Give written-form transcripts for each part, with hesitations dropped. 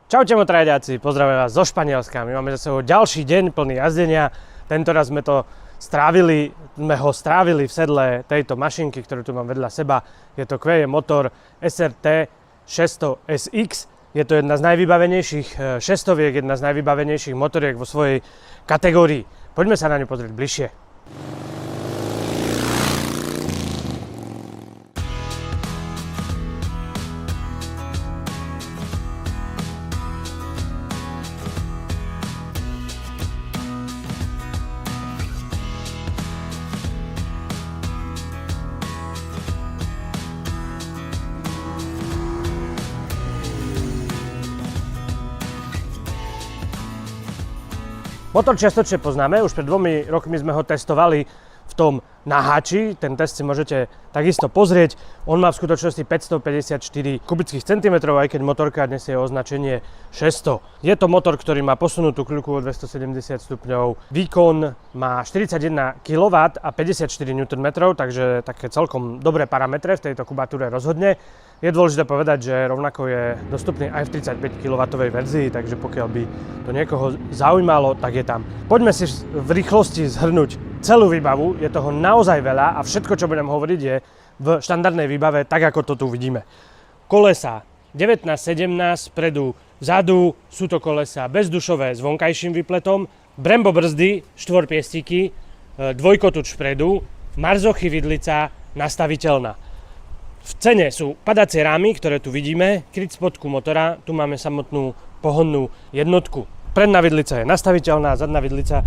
Čaute motorajďáci, pozdravujem vás zo Španielska. My máme za sebou ďalší deň plný jazdenia. Tentoraz sme ho strávili v sedle tejto mašinky, ktorú tu mám vedľa seba. Je to QE motor SRT 600 SX. Je to jedna z najvybavenejších 600-viek, jedna z najvybavenejších motoriek vo svojej kategórii. Poďme sa na ňu pozrieť bližšie. Motor čiastočne poznáme, už pred 2 rokmi sme ho testovali v tom naháči, ten test si môžete takisto pozrieť. On má v skutočnosti 554 kubických centimetrov, aj keď motorka dnes je označenie 600. Je to motor, ktorý má posunutú kľuku o 270 stupňov. Výkon má 41 kW a 54 Nm, takže také celkom dobré parametre v tejto kubatúre rozhodne. Je dôležité povedať, že rovnako je dostupný aj v 35 kW verzii, takže pokiaľ by to niekoho zaujímalo, tak je tam. Poďme si v rýchlosti zhrnúť celú výbavu, je toho naozaj veľa a všetko, čo budem hovoriť, je v štandardnej výbave, tak ako to tu vidíme. Kolesa 19-17 predu, vzadu, sú to kolesa bezdušové s vonkajším vypletom, Brembo brzdy, 4-piestiky, dvojkotúč vpredu, marzochy vidlica, nastaviteľná. V cene sú padacie rámy, ktoré tu vidíme, kryt spodku motora, tu máme samotnú pohonnú jednotku. Predná vidlica je nastaviteľná, zadná vidlica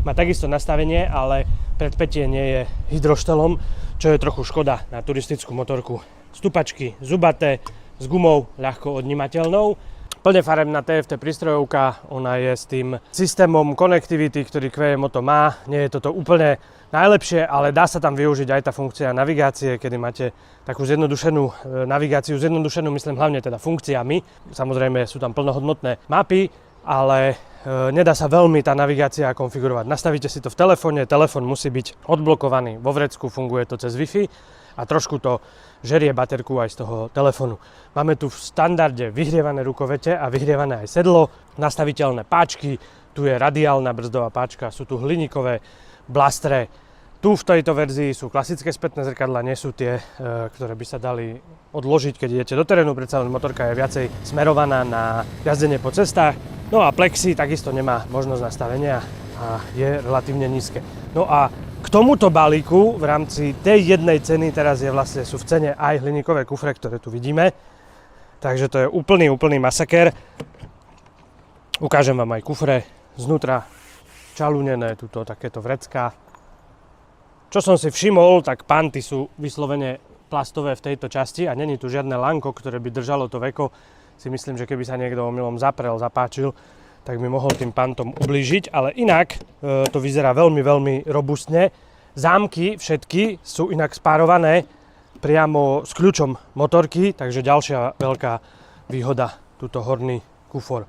má takisto nastavenie, ale predpätie nie je hydroštelom, čo je trochu škoda na turistickú motorku. Stupačky zubaté, s gumou ľahko odnímateľnou. Plne farebná TFT prístrojovka, ona je s tým systémom connectivity, ktorý QE Moto má. Nie je toto úplne najlepšie, ale dá sa tam využiť aj tá funkcia navigácie, kedy máte takú zjednodušenú navigáciu, zjednodušenú myslím hlavne teda funkciami. Samozrejme sú tam plnohodnotné mapy, ale nedá sa veľmi tá navigácia konfigurovať. Nastavíte si to v telefóne, telefón musí byť odblokovaný vo vrecku, funguje to cez Wi-Fi a trošku to žerie baterku aj z toho telefónu. Máme tu v standarde vyhrievané rukovete a vyhrievané aj sedlo, nastaviteľné páčky, tu je radiálna brzdová páčka, sú tu hliníkové blastre. Tu v tejto verzii sú klasické spätné zrkadlá, nie sú tie, ktoré by sa dali odložiť, keď idete do terénu, predsa len motorka je viacej smerovaná na jazdenie po cestách. No a plexi takisto nemá možnosť nastavenia a je relatívne nízke. No a k tomuto balíku v rámci tej jednej ceny teraz sú v cene aj hliníkové kufre, ktoré tu vidíme. Takže to je úplný masaker. Ukážem vám aj kufre znútra čalúnené, tuto takéto vrecká. Čo som si všimol, tak panty sú vyslovene plastové v tejto časti a není tu žiadne lanko, ktoré by držalo to veko. Si myslím, že keby sa niekto omylom zapáčil, tak by mohol tým pantom ublížiť, ale inak to vyzerá veľmi robustne. Zámky všetky sú inak spárované priamo s kľúčom motorky, takže ďalšia veľká výhoda, túto horný kufor.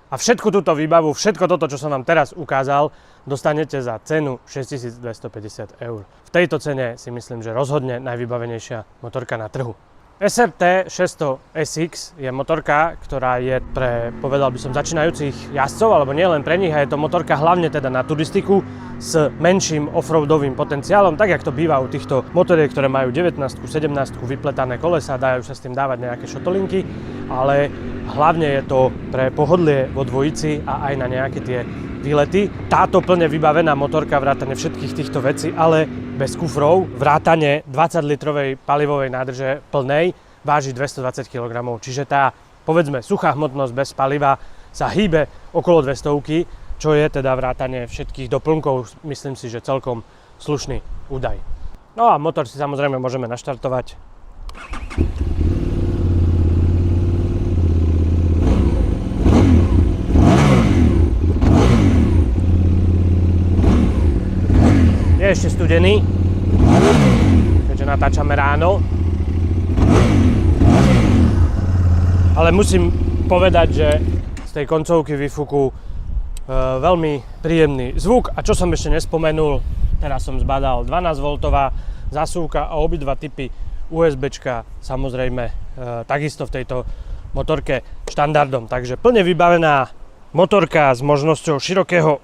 A všetku túto výbavu, všetko toto, čo som vám teraz ukázal, dostanete za cenu 6250 €. V tejto cene si myslím, že rozhodne najvybavenejšia motorka na trhu. SRT 600 SX je motorka, ktorá je pre, povedal by som, začínajúcich jazdcov, alebo nielen pre nich, a je to motorka hlavne teda na turistiku s menším offroadovým potenciálom, tak jak to býva u týchto motoriek, ktoré majú 19, 17 vypletané kolesa, dajú sa s tým dávať nejaké šotolinky, ale hlavne je to pre pohodlie vo dvojici a aj na nejaké tie výlety. Táto plne vybavená motorka, vrátane všetkých týchto vecí, ale bez kufrov, vrátane 20-litrovej palivovej nádrže plnej, váži 220 kg. Čiže tá, povedzme, suchá hmotnosť bez paliva sa hýbe okolo 200, čo je teda vrátane všetkých doplnkov, myslím si, že celkom slušný údaj. No a motor si samozrejme môžeme naštartovať. Je ešte studený, keďže natáčame ráno. Ale musím povedať, že z tej koncovky výfuku veľmi príjemný zvuk. A čo som ešte nespomenul, teraz som zbadal 12V zásuvka a obidva typy USBčka samozrejme takisto v tejto motorke štandardom. Takže plne vybavená motorka s možnosťou širokého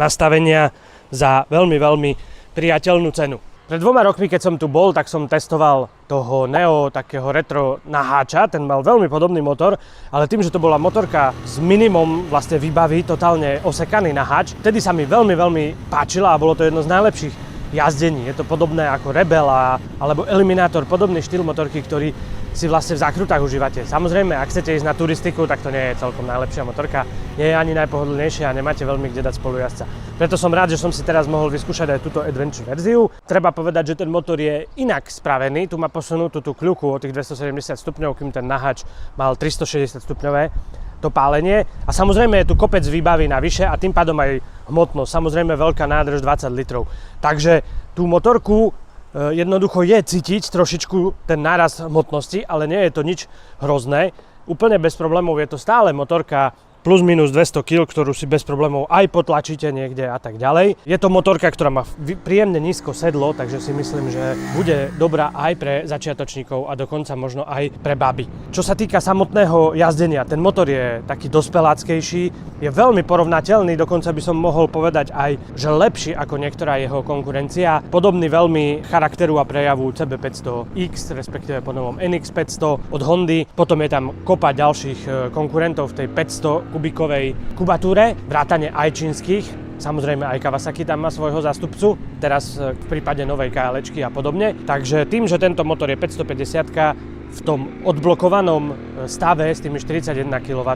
nastavenia za veľmi, veľmi priateľnú cenu. Pred 2 rokmi, keď som tu bol, tak som testoval toho Neo, takého retro naháča. Ten mal veľmi podobný motor, ale tým, že to bola motorka s minimum vlastne výbavy, totálne osekaný naháč, vtedy sa mi veľmi, veľmi páčila a bolo to jedno z najlepších jazdení. Je to podobné ako Rebel alebo Eliminator, podobný štýl motorky, ktorý si vlastne v zákrutách užívate. Samozrejme, ak chcete ísť na turistiku, tak to nie je celkom najlepšia motorka. Nie je ani najpohodlnejšia a nemáte veľmi kde dať spolujazca. Preto som rád, že som si teraz mohol vyskúšať aj túto adventure verziu. Treba povedať, že ten motor je inak spravený. Tu má posunutú tú kľuku o tých 270 stupňov, kým ten naháč mal 360 stupňové to pálenie. A samozrejme je tu kopec výbavy navyše a tým pádom aj hmotnosť. Samozrejme veľká nádrž 20 litrov. Takže tú motorku jednoducho je cítiť trošičku ten nárast hmotnosti, ale nie je to nič hrozné. Úplne bez problémov je to stále motorka plus minus 200 kg, ktorú si bez problémov aj potlačíte niekde a tak ďalej. Je to motorka, ktorá má príjemne nízko sedlo, takže si myslím, že bude dobrá aj pre začiatočníkov a dokonca možno aj pre baby. Čo sa týka samotného jazdenia, ten motor je taký dospeláckejší, je veľmi porovnateľný, dokonca by som mohol povedať aj, že lepší ako niektorá jeho konkurencia. Podobný veľmi charakteru a prejavu CB500X, respektíve po novom NX500 od Hondy. Potom je tam kopa ďalších konkurentov v tej 500 kubikovej kubatúre, vrátane aj čínskych. Samozrejme aj Kawasaki tam má svojho zástupcu, teraz v prípade novej KLčky a podobne. Takže tým, že tento motor je 550 v tom odblokovanom stave s tými 41 kW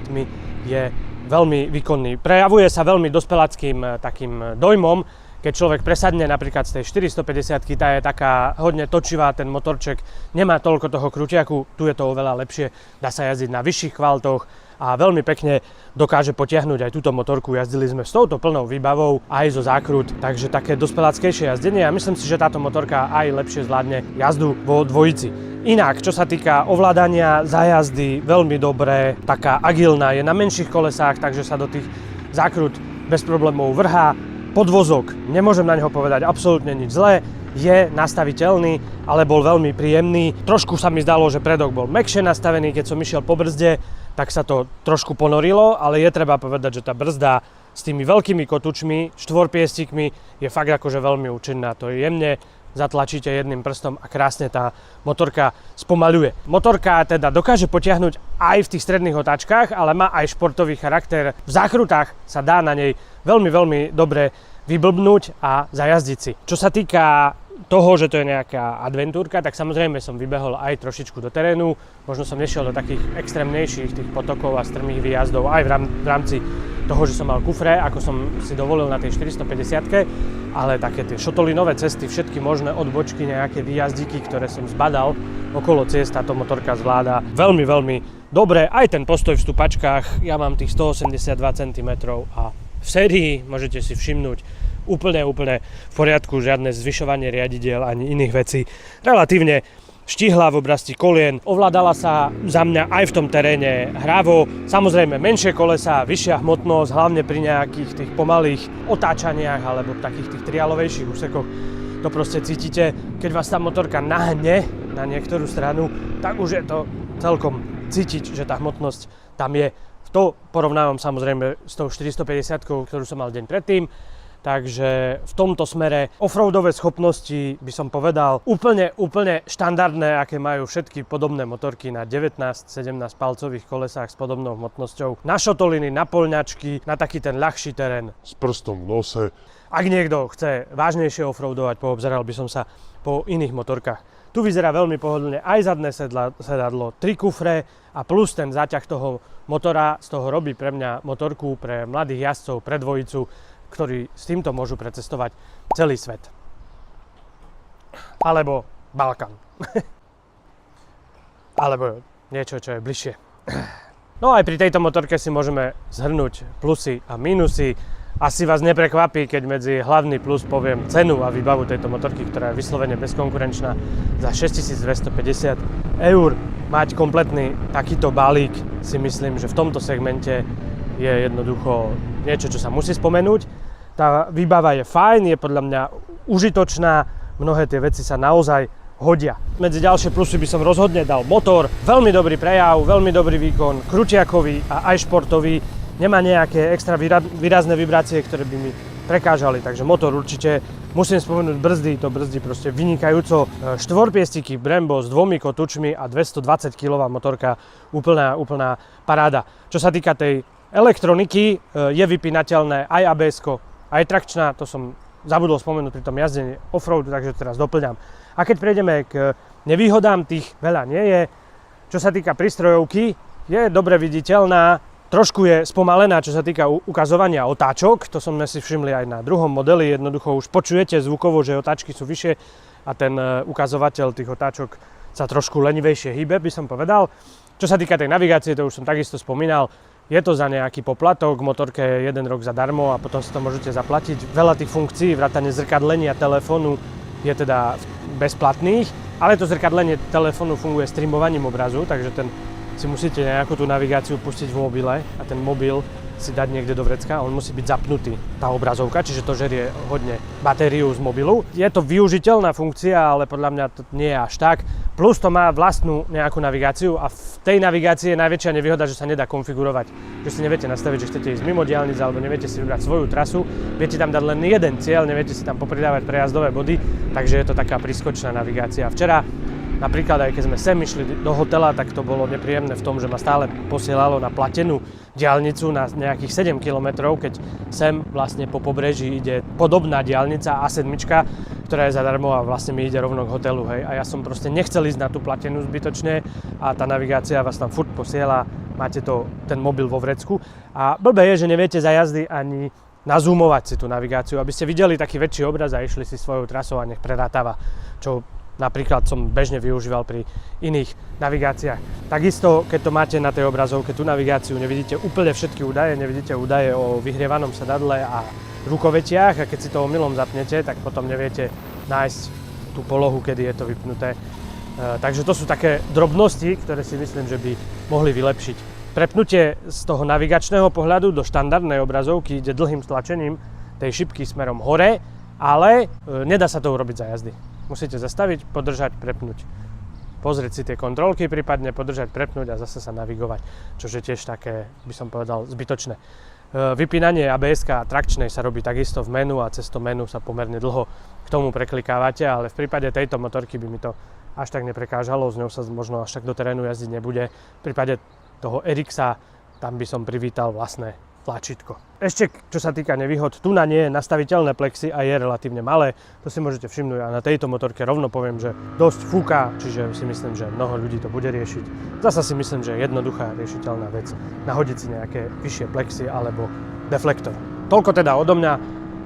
je veľmi výkonný. Prejavuje sa veľmi dospeláckým takým dojmom, keď človek presadne napríklad z tej 450-ky, tá je taká hodne točivá, ten motorček nemá toľko toho krúťaku, tu je to oveľa lepšie, dá sa jazdiť na vyšších kvaltoch a veľmi pekne dokáže potiahnuť aj túto motorku. Jazdili sme s touto plnou výbavou aj zo zákrut, takže také dospeláckejšie jazdenie a myslím si, že táto motorka aj lepšie zvládne jazdu vo dvojici. Inak, čo sa týka ovládania zájazdy, veľmi dobré, taká agilná, je na menších kolesách, takže sa do tých zákrut bez problémov vrhá. Podvozok, nemôžem na neho povedať absolútne nič zlé, je nastaviteľný, ale bol veľmi príjemný. Trošku sa mi zdalo, že predok bol mäkšie nastavený, keď som išiel po brzde, tak sa to trošku ponorilo, ale je treba povedať, že tá brzda s tými veľkými kotúčmi, štvorpiestikmi je fakt akože veľmi účinná. To jemne zatlačíte jedným prstom a krásne tá motorka spomaľuje. Motorka teda dokáže potiahnuť aj v tých stredných otáčkach, ale má aj športový charakter. V zákrutách sa dá na nej veľmi, veľmi dobre vyblbnúť a zajazdiť si. Čo sa týka toho, že to je nejaká adventúrka, tak samozrejme som vybehol aj trošičku do terénu. Možno som nešiel do takých extrémnejších tých potokov a strmých výjazdov aj v rámci toho, že som mal kufre, ako som si dovolil na tej 450-ke, ale také tie šotolinové cesty, všetky možné odbočky, nejaké výjazdiky, ktoré som zbadal okolo ciest, táto motorka zvláda veľmi, veľmi dobre. Aj ten postoj v stupačkách, ja mám tých 182 cm a v sérii môžete si všimnúť úplne v poriadku, žiadne zvyšovanie riadidiel ani iných vecí. Relatívne štíhla v oblasti kolien, ovládala sa za mňa aj v tom teréne hrávo. Samozrejme menšie kolesá, vyššia hmotnosť, hlavne pri nejakých tých pomalých otáčaniach alebo takých tých trialovejších úsekoch. To proste cítite, keď vás tá motorka nahne na niektorú stranu, tak už je to celkom cítiť, že tá hmotnosť tam je. To porovnávam samozrejme s tou 450-kou, ktorú som mal deň predtým. Takže v tomto smere offroadové schopnosti by som povedal úplne štandardné, aké majú všetky podobné motorky na 19-17 palcových kolesách s podobnou hmotnosťou. Na šotoliny, na poľňačky, na taký ten ľahší terén. S prstom v nose. Ak niekto chce vážnejšie offroadovať, poobzeral by som sa po iných motorkách. Tu vyzerá veľmi pohodlne aj zadné sedadlo, 3 kufre a plus ten záťah toho motora, z toho robí pre mňa motorku pre mladých jazdcov, pre dvojicu, ktorí s týmto môžu precestovať celý svet. Alebo Balkán. Alebo niečo, čo je bližšie. No aj pri tejto motorke si môžeme zhrnúť plusy a mínusy. Asi vás neprekvapí, keď medzi hlavný plus poviem cenu a výbavu tejto motorky, ktorá je vyslovene bezkonkurenčná. Za 6250 eur mať kompletný takýto balík si myslím, že v tomto segmente je jednoducho niečo, čo sa musí spomenúť. Tá výbava je fajn, je podľa mňa užitočná, mnohé tie veci sa naozaj hodia. Medzi ďalšie plusy by som rozhodne dal motor, veľmi dobrý prejav, veľmi dobrý výkon, krútiakový a aj športový. Nemá nejaké extra výrazné vibrácie, ktoré by mi prekážali, takže motor určite. Musím spomenúť brzdy, to brzdí proste vynikajúco. Štvorpiestiky Brembo s 2 kotúčmi a 220 kg motorka, úplná paráda. Čo sa týka tej elektroniky, je vypínateľné aj ABS-ko, aj trakčná, to som zabudol spomenúť pri tom jazdení offroad, takže teraz doplňam. A keď prejdeme k nevýhodám, tých veľa nie je. Čo sa týka prístrojovky, je dobre viditeľná, trošku je spomalená, čo sa týka ukazovania otáčok, to sme si všimli aj na druhom modeli, jednoducho už počujete zvukovo, že otáčky sú vyššie a ten ukazovateľ tých otáčok sa trošku lenivejšie hýbe, by som povedal. Čo sa týka tej navigácie, to už som takisto spomínal, je to za nejaký poplatok, motorke je 1 rok zadarmo a potom si to môžete zaplatiť. Veľa tých funkcií, vrátane zrkadlenia telefónu je teda bezplatných, ale to zrkadlenie telefónu funguje streamovaním obrazu, takže si musíte nejakú tú navigáciu pustiť v mobile a ten mobil si dať niekde do vrecka, on musí byť zapnutý, tá obrazovka, čiže to žerie hodne batériu z mobilu. Je to využiteľná funkcia, ale podľa mňa to nie je až tak. Plus to má vlastnú nejakú navigáciu a v tej navigácii je najväčšia nevýhoda, že sa nedá konfigurovať. Že si neviete nastaviť, že chcete ísť mimo diaľnic alebo neviete si vybrať svoju trasu, viete tam dať len jeden cieľ, neviete si tam popridávať prejazdové body, takže je to taká prískočná navigácia. Včera napríklad aj keď sme sem išli do hotela, tak to bolo nepríjemné v tom, že ma stále posielalo na platenú diaľnicu na nejakých 7 km, keď sem vlastne po pobreží ide podobná diaľnica A7, ktorá je zadarmo a vlastne mi ide rovno k hotelu, hej. A ja som proste nechcel ísť na tú platenú zbytočne a tá navigácia vás tam furt posiela, máte ten mobil vo vrecku a blbé je, že neviete za jazdy ani nazoomovať si tú navigáciu, aby ste videli taký väčší obraz a išli si svojou trasou a nech prerátava, čo napríklad som bežne využíval pri iných navigáciách. Takisto, keď to máte na tej obrazovke, tú navigáciu, nevidíte úplne všetky údaje, nevidíte údaje o vyhrievanom sedadle a rukovetiach a keď si to omylom zapnete, tak potom neviete nájsť tú polohu, kedy je to vypnuté. Takže to sú také drobnosti, ktoré si myslím, že by mohli vylepšiť. Prepnutie z toho navigačného pohľadu do štandardnej obrazovky ide dlhým stlačením tej šipky smerom hore, ale nedá sa to urobiť za jazdy. Musíte zastaviť, podržať, prepnúť. Pozrieť si tie kontrolky, prípadne podržať, prepnúť a zase sa navigovať, čo je tiež také, by som povedal, zbytočné. Vypínanie ABS-ka a trakčnej sa robí takisto v menu a cez to menu sa pomerne dlho k tomu preklikávate, ale v prípade tejto motorky by mi to až tak neprekážalo, s ňou sa možno až tak do terénu jazdiť nebude. V prípade toho RX-a tam by som privítal vlastné tlačítko. Ešte čo sa týka nevýhod, tu na nie je nastaviteľné plexi a je relatívne malé, to si môžete všimnúť a na tejto motorke rovno poviem, že dosť fúka, čiže si myslím, že mnoho ľudí to bude riešiť. Zasa si myslím, že je jednoduchá riešiteľná vec nahodiť si nejaké vyššie plexy alebo deflektor. Toľko teda odo mňa,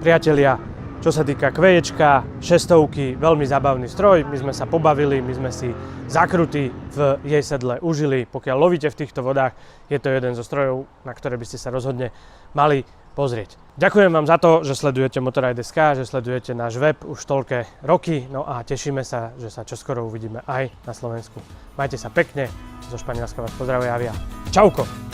priatelia. Čo sa týka Queječka, 600, veľmi zábavný stroj, my sme sa pobavili, my sme si zakruty v jej sedle užili. Pokiaľ lovíte v týchto vodách, je to jeden zo strojov, na ktoré by ste sa rozhodne mali pozrieť. Ďakujem vám za to, že sledujete Motorride.sk, že sledujete náš web už toľké roky, no a tešíme sa, že sa čoskoro uvidíme aj na Slovensku. Majte sa pekne, zo Španielska vás pozdravuje Avia. Čauko!